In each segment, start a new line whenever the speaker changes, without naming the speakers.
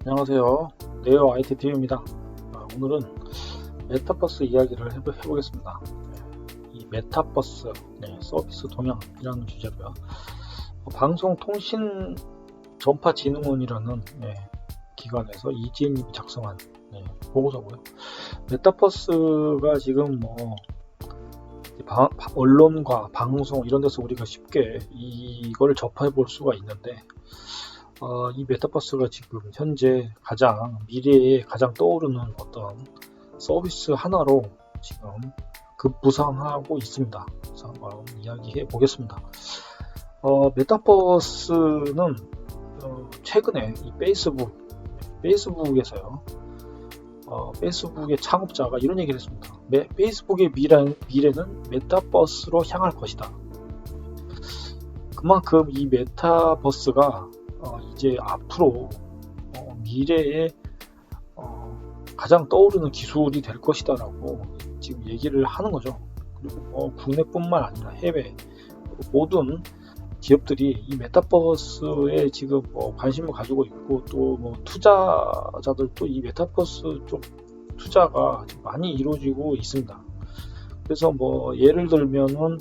안녕하세요. 네오 ITTV입니다. 오늘은 메타버스 이야기를 해보겠습니다. 이 메타버스 서비스 동향이라는 주제로요. 방송통신전파진흥원이라는 기관에서 이지혜님이 작성한 보고서고요. 메타버스가 지금 언론과 방송 이런 데서 우리가 쉽게 이걸 접해 볼 수가 있는데 이 메타버스가 지금 현재 미래에 가장 떠오르는 어떤 서비스 하나로 지금 급부상하고 있습니다. 그래서 한번 이야기해 보겠습니다. 메타버스는 최근에 이 페이스북에서요. 페이스북의 창업자가 이런 얘기를 했습니다. 페이스북의 미래는 메타버스로 향할 것이다. 그만큼 이 메타버스가 이제 앞으로 미래에 가장 떠오르는 기술이 될 것이다 라고 지금 얘기를 하는 거죠. 그리고 국내뿐만 아니라 해외 모든 기업들이 이 메타버스에 지금 관심을 가지고 있고 또 투자자들도 이 메타버스 쪽 투자가 많이 이루어지고 있습니다. 그래서 예를 들면은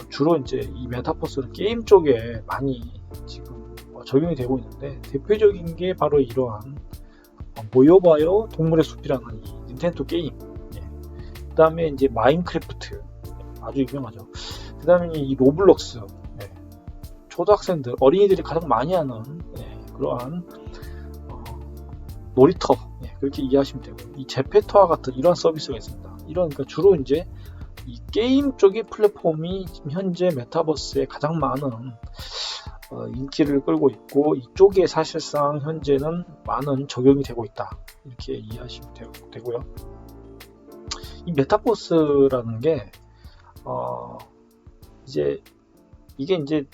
주로 이제 이 메타버스는 게임 쪽에 많이 지금 적용이 되고 있는데 대표적인 게 바로 이러한 모여봐요 동물의 숲이라는 이 닌텐도 게임, 그 다음에 이제 마인크래프트 아주 유명하죠. 그 다음에 이 로블록스, 초등학생들 어린이들이 가장 많이 하는 그러한 놀이터, 그렇게 이해하시면 되고요. 이 제페토와 같은 이런 서비스가 있습니다. 그러니까 주로 이제 이 게임 쪽의 플랫폼이 지금 현재 메타버스에 가장 많은 인기를 끌고 있고 이쪽에 사실상 현재는 많은 적용이 되고 있다, 이렇게 이해하시면 되고요. 이 메타버스라는 게 이게 이제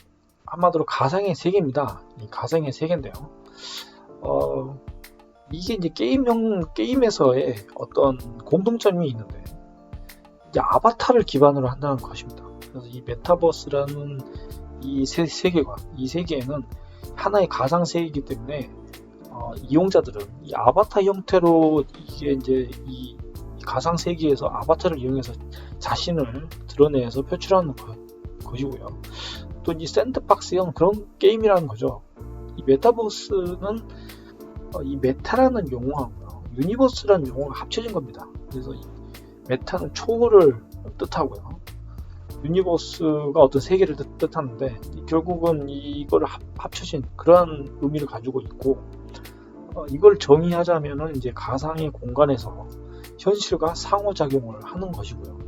한마디로 가상의 세계입니다. 이 가상의 세계인데요. 이게 이제 게임에서의 어떤 공통점이 있는데 이제 아바타를 기반으로 한다는 것입니다. 그래서 이 메타버스라는 이 세계관, 이 세계에는 하나의 가상 세계이기 때문에 이용자들은 이 아바타 형태로 이게 이제 이 가상 세계에서 아바타를 이용해서 자신을 드러내서 표출하는 것이고요. 또 이 샌드박스형 그런 게임이라는 거죠. 이 메타버스는 이 메타라는 용어하고요, 유니버스라는 용어가 합쳐진 겁니다. 그래서 이 메타는 초월을 뜻하고요, 유니버스가 어떤 세계를 뜻하는데 결국은 이걸 합쳐진 그러한 의미를 가지고 있고, 이걸 정의하자면은 이제 가상의 공간에서 현실과 상호작용을 하는 것이고요.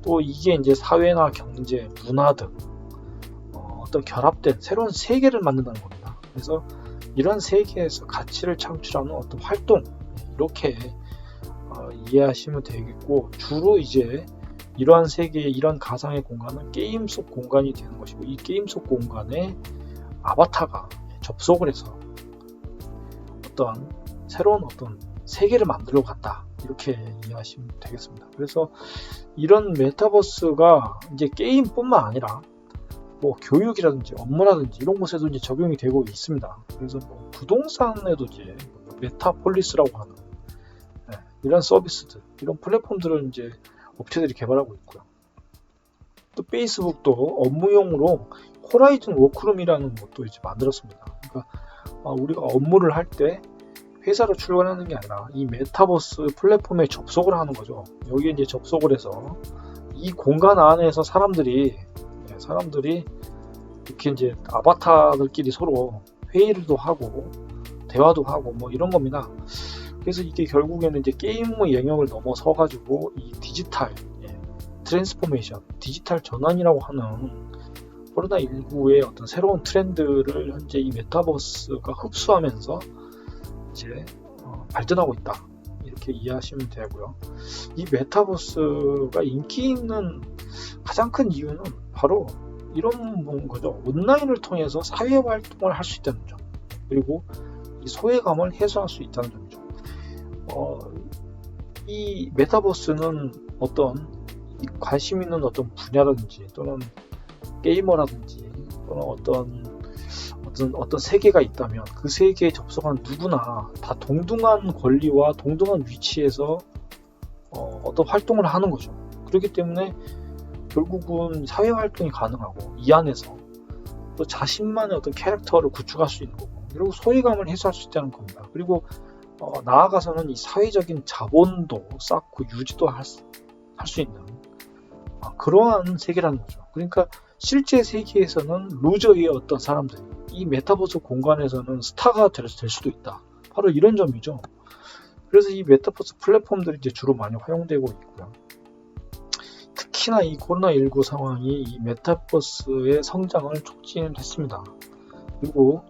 또 이게 이제 사회나 경제, 문화 등 어떤 결합된 새로운 세계를 만든다는 겁니다. 그래서 이런 세계에서 가치를 창출하는 어떤 활동, 이렇게 이해하시면 되겠고, 주로 이제 이러한 세계, 이러한 가상의 공간은 게임 속 공간이 되는 것이고, 이 게임 속 공간에 아바타가 접속을 해서 새로운 세계를 만들어 갔다, 이렇게 이해하시면 되겠습니다. 그래서 이런 메타버스가 이제 게임뿐만 아니라 교육이라든지 업무라든지 이런 곳에도 이제 적용이 되고 있습니다. 그래서 부동산에도 이제 메타폴리스라고 하는 이런 서비스들, 이런 플랫폼들을 이제 업체들이 개발하고 있고요. 또 페이스북도 업무용으로 호라이즌 워크룸이라는 것도 이제 만들었습니다. 그러니까 우리가 업무를 할 때 회사로 출근하는 게 아니라 이 메타버스 플랫폼에 접속을 하는 거죠. 여기에 이제 접속을 해서 이 공간 안에서 사람들이 이렇게 이제 아바타들끼리 서로 회의도 하고 대화도 하고 이런 겁니다. 그래서 이게 결국에는 이제 게임의 영역을 넘어서 가지고 이 디지털 트랜스포메이션, 디지털 전환이라고 하는 코로나19의 어떤 새로운 트렌드를 현재 이 메타버스가 흡수하면서 이제 발전하고 있다, 이렇게 이해하시면 되고요. 이 메타버스가 인기 있는 가장 큰 이유는 바로 이런 거죠. 온라인을 통해서 사회 활동을 할 수 있다는 점, 그리고 이 소외감을 해소할 수 있다는 점이죠. 이 메타버스는 관심 있는 어떤 분야라든지 또는 게이머라든지 또는 어떤 어떤 세계가 있다면 그 세계에 접속한 누구나 다 동등한 권리와 동등한 위치에서 어떤 활동을 하는 거죠. 그렇기 때문에 결국은 사회 활동이 가능하고 이 안에서 또 자신만의 어떤 캐릭터를 구축할 수 있는 거고, 그리고 소외감을 해소할 수 있다는 겁니다. 그리고 나아가서는 이 사회적인 자본도 쌓고 유지도 할 수 있는 그러한 세계라는 거죠. 그러니까 실제 세계에서는 루저의 어떤 사람들이 이 메타버스 공간에서는 스타가 될 수도 있다. 바로 이런 점이죠. 그래서 이 메타버스 플랫폼들이 이제 주로 많이 활용되고 있고요. 특히나 이 코로나19 상황이 이 메타버스의 성장을 촉진했습니다. 그리고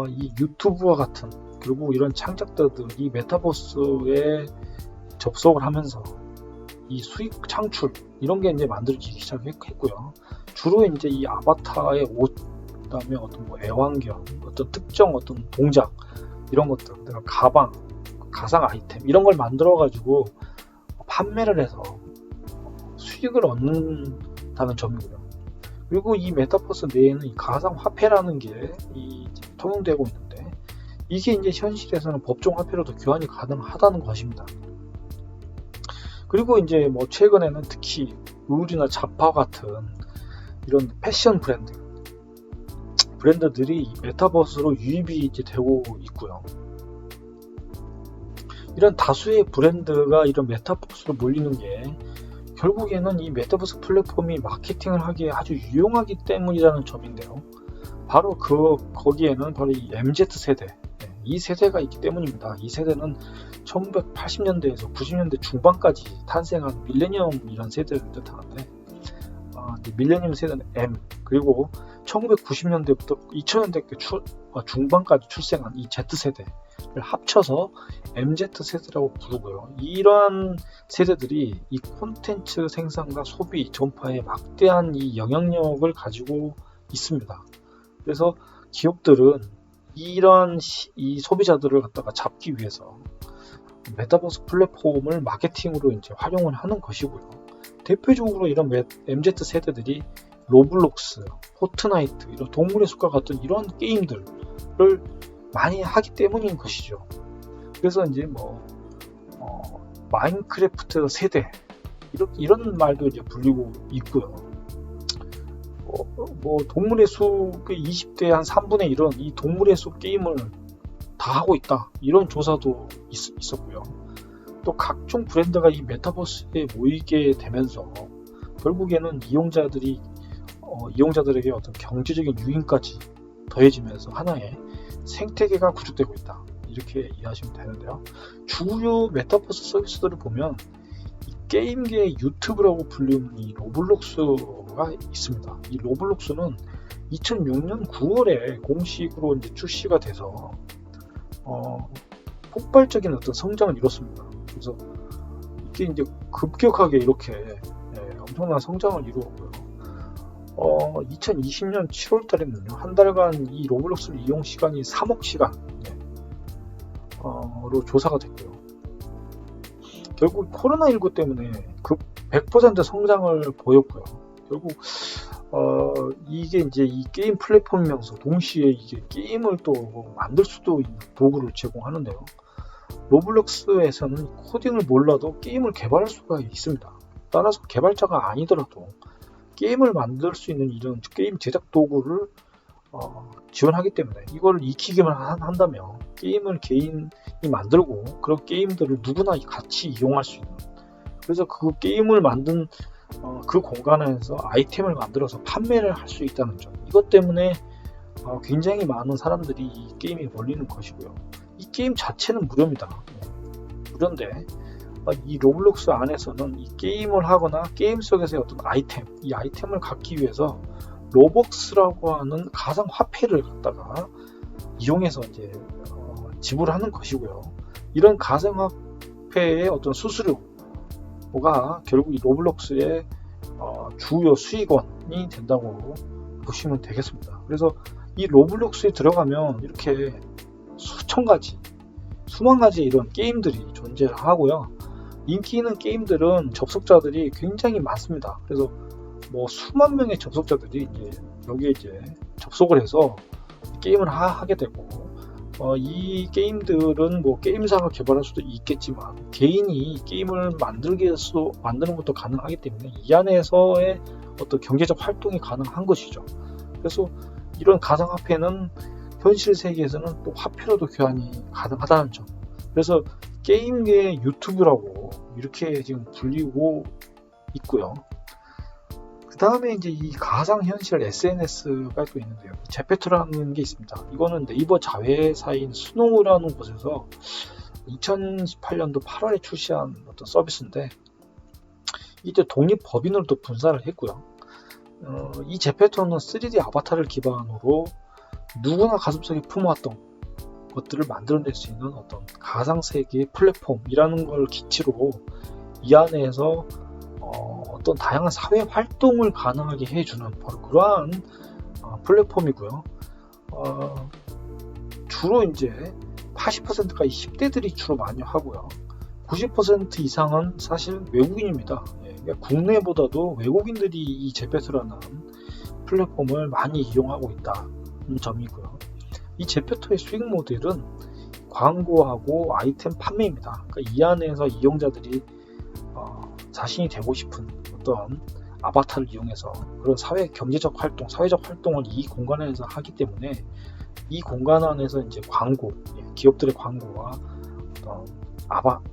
이 유튜브와 같은, 그리고 이런 창작자들이 메타버스에 접속을 하면서 이 수익 창출 이런 게 이제 만들어지기 시작했고요. 주로 이제 이 아바타의 옷, 그다음에 어떤 뭐 애완견, 어떤 특정 어떤 동작 이런 것들, 그다음에 가방, 가상 아이템 이런 걸 만들어 가지고 판매를 해서 수익을 얻는다는 점이고요. 그리고 이 메타버스 내에는 이 가상 화폐라는 게 통용되고 있는데, 이게 이제 현실에서는 법정 화폐로도 교환이 가능하다는 것입니다. 그리고 이제 뭐 최근에는 특히 의류나 잡화 같은 이런 패션 브랜드들이 메타버스로 유입이 이제 되고 있고요. 이런 다수의 브랜드가 이런 메타버스로 몰리는 게 결국에는 이 메타버스 플랫폼이 마케팅을 하기에 아주 유용하기 때문이라는 점인데요. 바로 거기에는 바로 이 MZ세대, 이 세대가 있기 때문입니다. 이 세대는 1980년대에서 90년대 중반까지 탄생한 밀레니엄이라는 세대를 뜻하는데, 밀레니엄 세대는 M, 그리고 1990년대부터 2000년대 중반까지 출생한 이 Z세대를 합쳐서 MZ세대라고 부르고요. 이러한 세대들이 이 콘텐츠 생산과 소비, 전파에 막대한 이 영향력을 가지고 있습니다. 그래서 기업들은 이런 이 소비자들을 갖다가 잡기 위해서 메타버스 플랫폼을 마케팅으로 이제 활용을 하는 것이고요. 대표적으로 이런 MZ 세대들이 로블록스, 포트나이트, 이런 동물의 숲과 같은 이런 게임들을 많이 하기 때문인 것이죠. 그래서 이제 마인크래프트 세대 이런 말도 이제 불리고 있고요. 동물의 숲의 20대 한 3분의 1은 이 동물의 숲 게임을 다 하고 있다, 이런 조사도 있었고요. 또 각종 브랜드가 이 메타버스에 모이게 되면서 결국에는 이용자들에게 어떤 경제적인 유인까지 더해지면서 하나의 생태계가 구축되고 있다, 이렇게 이해하시면 되는데요. 주요 메타버스 서비스들을 보면 이 게임계의 유튜브라고 불리는 이 로블록스가 있습니다. 이 로블록스는 2006년 9월에 공식으로 이제 출시가 돼서 폭발적인 어떤 성장을 이뤘습니다. 그래서 이게 이제 급격하게 이렇게 엄청난 성장을 이루었고요. 2020년 7월 달에는요, 한 달간 이 로블록스 이용 시간이 3억 시간으로 조사가 됐고요. 결국 코로나19 때문에 100% 성장을 보였고요. 결국 이게 이제 이 게임 플랫폼이면서 동시에 이게 게임을 또 만들 수도 있는 도구를 제공하는데요. 로블록스에서는 코딩을 몰라도 게임을 개발할 수가 있습니다. 따라서 개발자가 아니더라도 게임을 만들 수 있는 이런 게임 제작 도구를 지원하기 때문에 이걸 익히기만 한다면 게임을 개인이 만들고 그런 게임들을 누구나 같이 이용할 수 있는, 그래서 그 게임을 만든 그 공간에서 아이템을 만들어서 판매를 할 수 있다는 점, 이것 때문에 굉장히 많은 사람들이 이 게임에 몰리는 것이고요. 이 게임 자체는 무료입니다. 무료인데 이 로블록스 안에서는 이 게임을 하거나 게임 속에서의 어떤 이 아이템을 갖기 위해서 로벅스라고 하는 가상 화폐를 갖다가 이용해서 이제 지불하는 것이고요. 이런 가상 화폐의 어떤 수수료가 결국 이 로블록스의 주요 수익원이 된다고 보시면 되겠습니다. 그래서 이 로블록스에 들어가면 이렇게 수만 가지 이런 게임들이 존재하고요. 인기 있는 게임들은 접속자들이 굉장히 많습니다. 그래서 수만 명의 접속자들이 여기에 접속을 해서 게임을 하게 되고, 이 게임들은 뭐 게임사가 개발할 수도 있겠지만 개인이 게임을 만드는 것도 가능하기 때문에 이 안에서의 어떤 경제적 활동이 가능한 것이죠. 그래서 이런 가상화폐는 현실 세계에서는 또 화폐로도 교환이 가능하다는 점. 그래서 게임계의 유튜브라고 이렇게 지금 불리고 있고요. 그 다음에 이제 이 가상현실 SNS가 또 있는데요. 제페토라는 게 있습니다. 이거는 네이버 자회사인 스노우라는 곳에서 2018년도 8월에 출시한 어떤 서비스인데, 이때 독립법인으로도 분사를 했고요. 이 제페토는 3D 아바타를 기반으로 누구나 가슴속에 품어왔던 것들을 만들어낼 수 있는 어떤 가상세계의 플랫폼이라는 걸 기치로 이 안에서 어떤 다양한 사회 활동을 가능하게 해주는 바로 그러한 플랫폼이고요. 주로 이제 80%가 10대들이 주로 많이 하고요. 90% 이상은 사실 외국인입니다. 그러니까 국내보다도 외국인들이 이 제페토라는 플랫폼을 많이 이용하고 있다는 점이고요. 이 제페토의 수익 모델은 광고하고 아이템 판매입니다. 그러니까 이 안에서 이용자들이 자신이 되고 싶은 어떤 아바타를 이용해서 그런 경제적 활동, 사회적 활동을 이 공간 안에서 하기 때문에 이 공간 안에서 이제 광고, 기업들의 광고와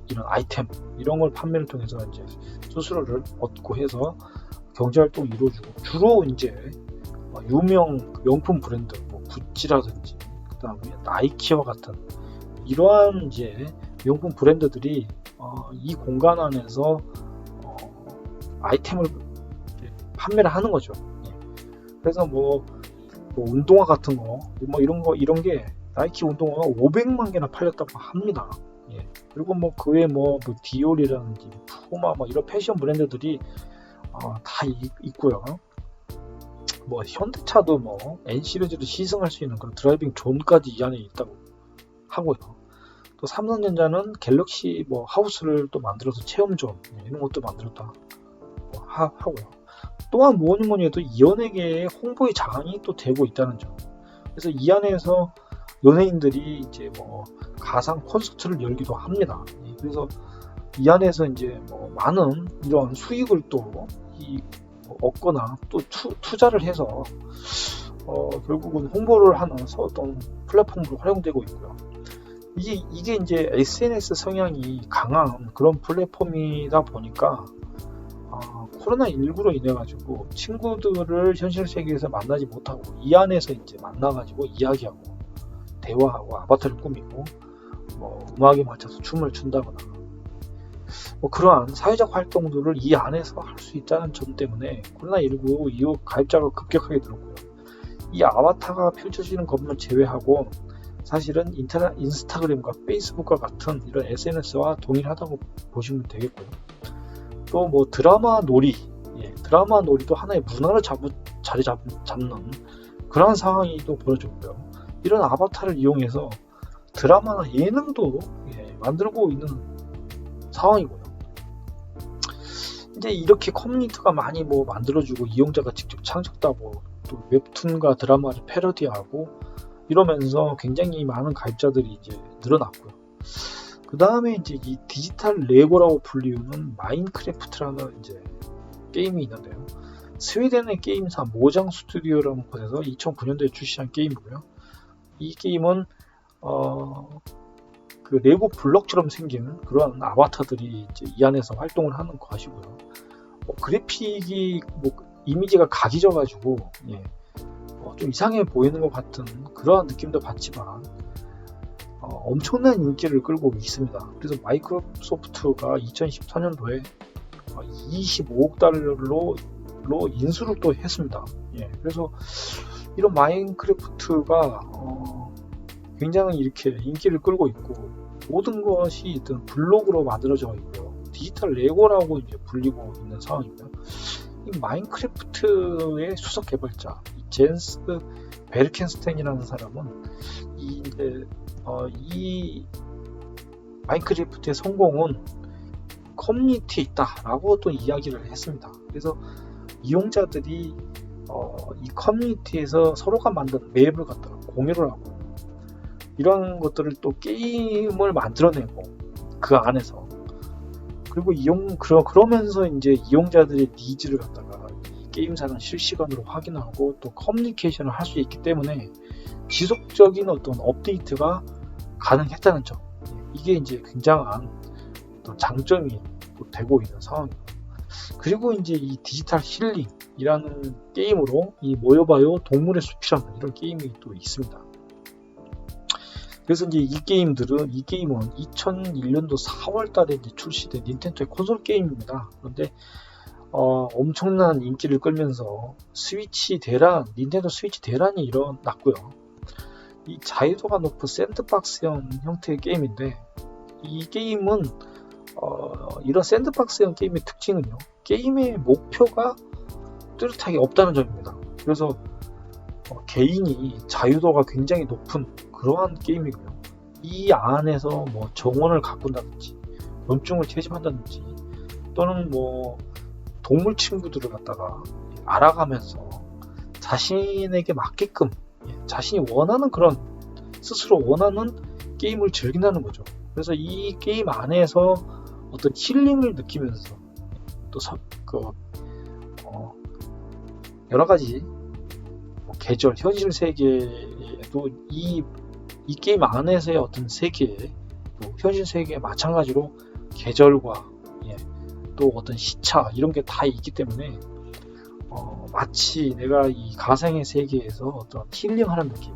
이런 아이템, 이런 걸 판매를 통해서 이제 수수료를 얻고 해서 경제 활동을 이루어주고, 주로 이제 유명 명품 브랜드, 뭐 구찌라든지, 그 다음에 나이키와 같은 이러한 이제 명품 브랜드들이 이 공간 안에서 아이템을 판매를 하는 거죠. 그래서 뭐 운동화 같은 거, 이런 게 나이키 운동화가 500만 개나 팔렸다고 합니다. 그리고 뭐 그 외에 뭐 디올이라든지 푸마 이런 패션 브랜드들이 다 있고요. 뭐 현대차도 뭐 N 시리즈를 시승할 수 있는 그런 드라이빙 존까지 이 안에 있다고 하고요. 또 삼성전자는 갤럭시 하우스를 또 만들어서 체험존 이런 것도 만들었다 하고요. 또한 뭐니 해도 연예계의 홍보의 장이 또 되고 있다는 점. 그래서 이 안에서 연예인들이 이제 가상 콘서트를 열기도 합니다. 그래서 이 안에서 이제 많은 이런 수익을 또 얻거나 또 투자를 해서 결국은 홍보를 하는 어떤 플랫폼으로 활용되고 있고요. 이게 이제 SNS 성향이 강한 그런 플랫폼이다 보니까 코로나19로 인해 가지고 친구들을 현실 세계에서 만나지 못하고 이 안에서 이제 만나가지고 이야기하고 대화하고 아바타를 꾸미고 음악에 맞춰서 춤을 춘다거나 그러한 사회적 활동들을 이 안에서 할 수 있다는 점 때문에 코로나19 이후 가입자가 급격하게 늘었고요. 이 아바타가 펼쳐지는 것만 제외하고 사실은 인스타그램과 페이스북과 같은 이런 SNS와 동일하다고 보시면 되겠고요. 또 드라마 놀이도 하나의 문화로 자리 잡는 그런 상황이 또 벌어졌고요. 이런 아바타를 이용해서 드라마나 예능도 만들고 있는 상황이고요. 이제 이렇게 커뮤니티가 많이 만들어주고 이용자가 직접 창작하고 또 웹툰과 드라마를 패러디하고 이러면서 굉장히 많은 가입자들이 이제 늘어났고요. 그 다음에 이제 이 디지털 레고라고 불리우는 마인크래프트라는 이제 게임이 있는데요. 스웨덴의 게임사 모장 스튜디오라는 곳에서 2009년도에 출시한 게임이고요. 이 게임은 그 레고 블럭처럼 생긴 그런 아바타들이 이제 이 안에서 활동을 하는 것이고요. 그래픽이 이미지가 각이져가지고 좀 이상해 보이는 것 같은 그러한 느낌도 받지만 엄청난 인기를 끌고 있습니다. 그래서 마이크로소프트가 2014년도에 25억 달러로 인수를 또 했습니다. 그래서 이런 마인크래프트가 굉장히 이렇게 인기를 끌고 있고 모든 것이 일단 블록으로 만들어져 있고요. 디지털 레고라고 이제 불리고 있는 상황이고요. 이 마인크래프트의 수석 개발자 젠스 베르켄스텐이라는 사람은 이 마인크래프트의 성공은 커뮤니티에 있다라고 또 이야기를 했습니다. 그래서 이용자들이 이 커뮤니티에서 서로가 만든 맵을 갖다가 공유를 하고 이런 것들을 또 게임을 만들어내고 그 안에서 그리고 그러면서 이제 이용자들의 니즈를 갖다가 이 게임사는 실시간으로 확인하고 또 커뮤니케이션을 할 수 있기 때문에 지속적인 어떤 업데이트가 가능했다는 점. 이게 이제 굉장한 어떤 장점이 또 되고 있는 상황입니다. 그리고 이제 이 디지털 힐링이라는 게임으로 이 모여봐요 동물의 숲이라는 이런 게임이 또 있습니다. 그래서 이제 이 게임은 2001년도 4월 달에 이제 출시된 닌텐도의 콘솔 게임입니다. 그런데 엄청난 인기를 끌면서 닌텐도 스위치 대란이 일어났고요. 이 자유도가 높은 샌드박스형 형태의 게임인데 이 게임은 이런 샌드박스형 게임의 특징은요. 게임의 목표가 뚜렷하게 없다는 점입니다. 그래서 개인이 자유도가 굉장히 높은 그러한 게임이고요. 이 안에서 뭐 정원을 가꾼다든지 곤충을 채집한다든지 또는 뭐 동물 친구들을 갖다가 알아가면서 자신에게 맞게끔 자신이 원하는 그런 스스로 원하는 게임을 즐긴다는 거죠. 그래서 이 게임 안에서 어떤 힐링을 느끼면서 또 여러 가지 계절, 현실 세계에도 이 게임 안에서의 어떤 세계, 또 현실 세계에 마찬가지로 계절과 또 어떤 시차 이런 게 다 있기 때문에 마치 내가 이 가상의 세계에서 어떤 힐링하는 느낌.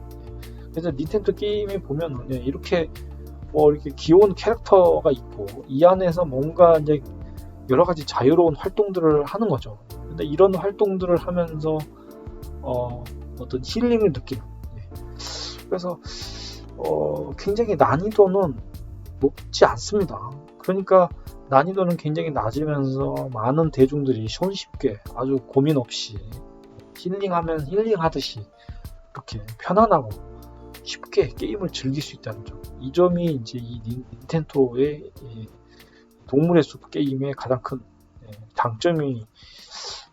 그래서 닌텐도 게임에 보면 이렇게 이렇게 귀여운 캐릭터가 있고 이 안에서 뭔가 이제 여러 가지 자유로운 활동들을 하는 거죠. 근데 이런 활동들을 하면서 어떤 힐링을 느끼는. 그래서 굉장히 난이도는 높지 않습니다. 그러니까 난이도는 굉장히 낮으면서 많은 대중들이 손쉽게 아주 고민 없이 힐링하면 힐링하듯이 이렇게 편안하고 쉽게 게임을 즐길 수 있다는 점. 이 점이 이제 이 닌텐도의 동물의 숲 게임의 가장 큰 장점이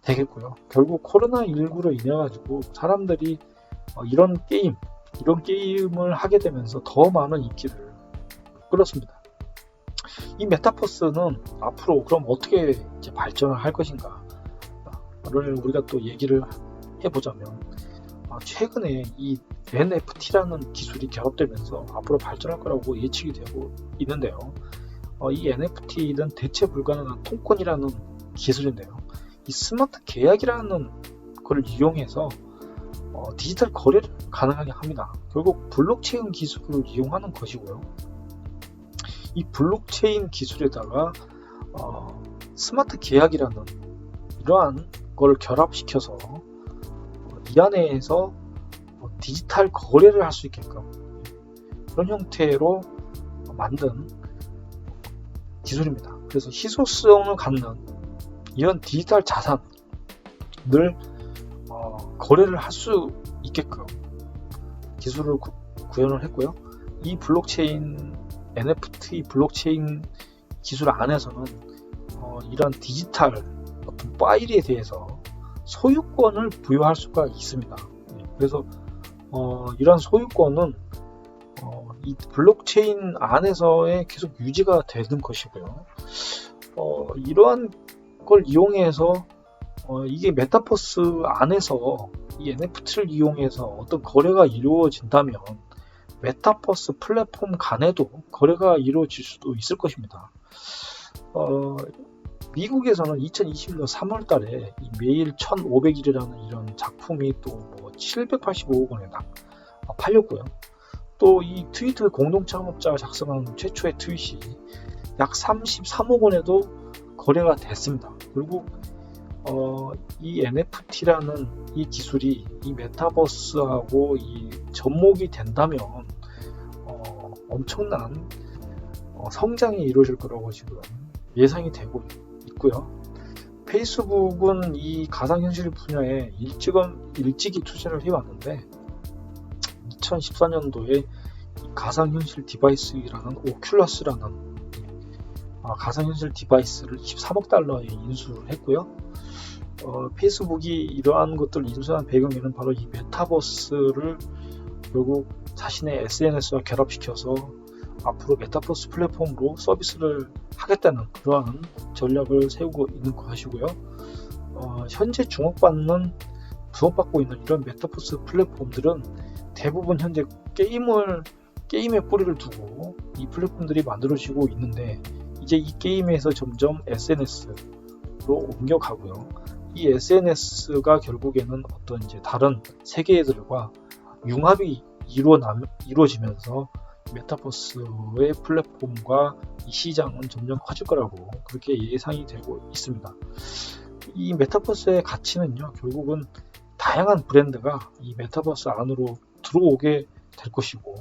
되겠고요. 결국 코로나19로 인해 가지고 사람들이 이런 게임을 하게 되면서 더 많은 인기를 끌었습니다. 이 메타버스는 앞으로 그럼 어떻게 이제 발전을 할 것인가를 우리가 또 얘기를 해보자면 최근에 이 NFT라는 기술이 결합되면서 앞으로 발전할 거라고 예측이 되고 있는데요. 이 NFT는 대체 불가능한 토큰이라는 기술인데요. 이 스마트 계약이라는 걸 이용해서 디지털 거래를 가능하게 합니다. 결국 블록체인 기술을 이용하는 것이고요. 이 블록체인 기술에다가 스마트 계약이라는 이러한 걸 결합시켜서 이 안에서 디지털 거래를 할 수 있게끔 그런 형태로 만든 기술입니다. 그래서 희소성을 갖는 이런 디지털 자산을 거래를 할 수 있게끔 기술을 구현을 했고요. 이 블록체인 NFT 블록체인 기술 안에서는 이런 디지털 어떤 파일에 대해서 소유권을 부여할 수가 있습니다. 그래서 이런 소유권은 이 블록체인 안에서의 계속 유지가 되는 것이고요. 이러한 걸 이용해서 이게 메타버스 안에서 이 NFT를 이용해서 어떤 거래가 이루어진다면 메타버스 플랫폼 간에도 거래가 이루어질 수도 있을 것입니다. 미국에서는 2021년 3월 달에 매일 1500일이라는 이런 작품이 또 785억 원에 팔렸고요. 또 이 트위터 공동 창업자가 작성한 최초의 트윗이 약 33억 원에도 거래가 됐습니다. 그리고 이 NFT라는 이 기술이 이 메타버스하고 이 접목이 된다면 엄청난 성장이 이루어질 거라고 지금 예상이 되고 있고요. 페이스북은 이 가상현실 분야에 일찍이 투자를 해왔는데 2014년도에 가상현실 디바이스라는 오큘러스라는 가상현실 디바이스를 23억 달러에 인수를 했고요. 페이스북이 이러한 것들을 인수한 배경에는 바로 이 메타버스를 결국 자신의 SNS와 결합시켜서 앞으로 메타버스 플랫폼으로 서비스를 하겠다는 그러한 전략을 세우고 있는 것이고요. 현재 주목받고 있는 이런 메타버스 플랫폼들은 대부분 현재 게임에 뿌리를 두고 이 플랫폼들이 만들어지고 있는데, 이제 이 게임에서 점점 SNS로 옮겨가고요. 이 SNS가 결국에는 어떤 이제 다른 세계들과 융합이 이루어지면서 메타버스의 플랫폼과 이 시장은 점점 커질 거라고 그렇게 예상이 되고 있습니다. 이 메타버스의 가치는요, 결국은 다양한 브랜드가 이 메타버스 안으로 들어오게 될 것이고,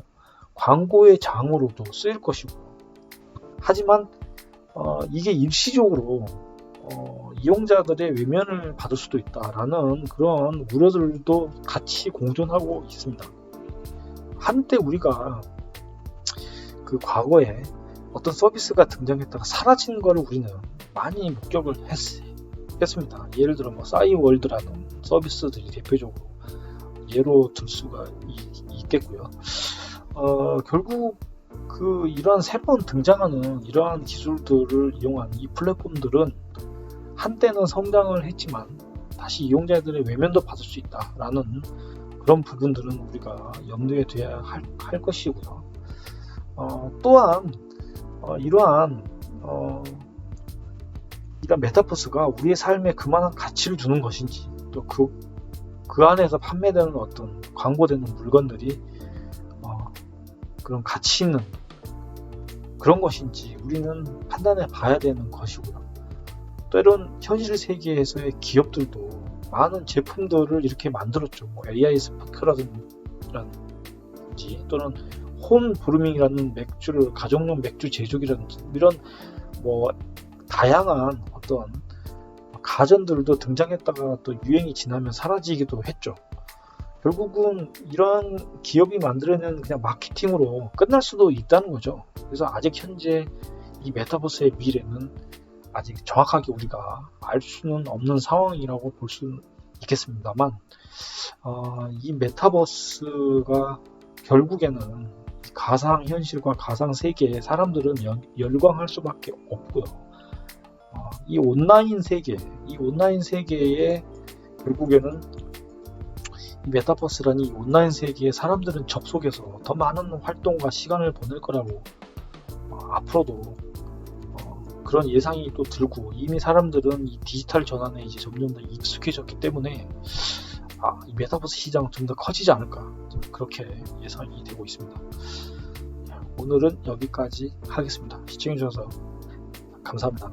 광고의 장으로도 쓰일 것이고, 하지만 이게 일시적으로 이용자들의 외면을 받을 수도 있다라는 그런 우려들도 같이 공존하고 있습니다. 한때 우리가 그 과거에 어떤 서비스가 등장했다가 사라진 거를 우리는 많이 목격을 했습니다. 예를 들어 싸이월드라는 서비스들이 대표적으로 예로 들 수가 있겠고요. 결국 이러한 새로운 등장하는 이러한 기술들을 이용한 이 플랫폼들은 한때는 성장을 했지만 다시 이용자들의 외면도 받을 수 있다라는 그런 부분들은 우리가 염두에 둬야 할 것이고요. 또한 이러한 메타버스가 우리의 삶에 그만한 가치를 주는 것인지, 또 그 안에서 판매되는 어떤 광고되는 물건들이 그런 가치 있는 그런 것인지 우리는 판단해 봐야 되는 것이고요. 또 이런 현실 세계에서의 기업들도 많은 제품들을 이렇게 만들었죠. AI 스파크라든지 또는 홈 브루밍이라는 가정용 맥주 제조기라든지 이런 다양한 어떤 가전들도 등장했다가 또 유행이 지나면 사라지기도 했죠. 결국은 이런 기업이 만들어낸 그냥 마케팅으로 끝날 수도 있다는 거죠. 그래서 아직 현재 이 메타버스의 미래는 아직 정확하게 우리가 알 수는 없는 상황이라고 볼 수 있겠습니다만, 이 메타버스가 결국에는 가상현실과 가상세계에 사람들은 열광할 수밖에 없고요. 이 온라인 세계에 결국에는 이 메타버스라는 이 온라인 세계에 사람들은 접속해서 더 많은 활동과 시간을 보낼 거라고 앞으로도 그런 예상이 또 들고, 이미 사람들은 이 디지털 전환에 이제 점점 더 익숙해졌기 때문에 이 메타버스 시장은 좀 더 커지지 않을까, 그렇게 예상이 되고 있습니다. 오늘은 여기까지 하겠습니다. 시청해주셔서 감사합니다.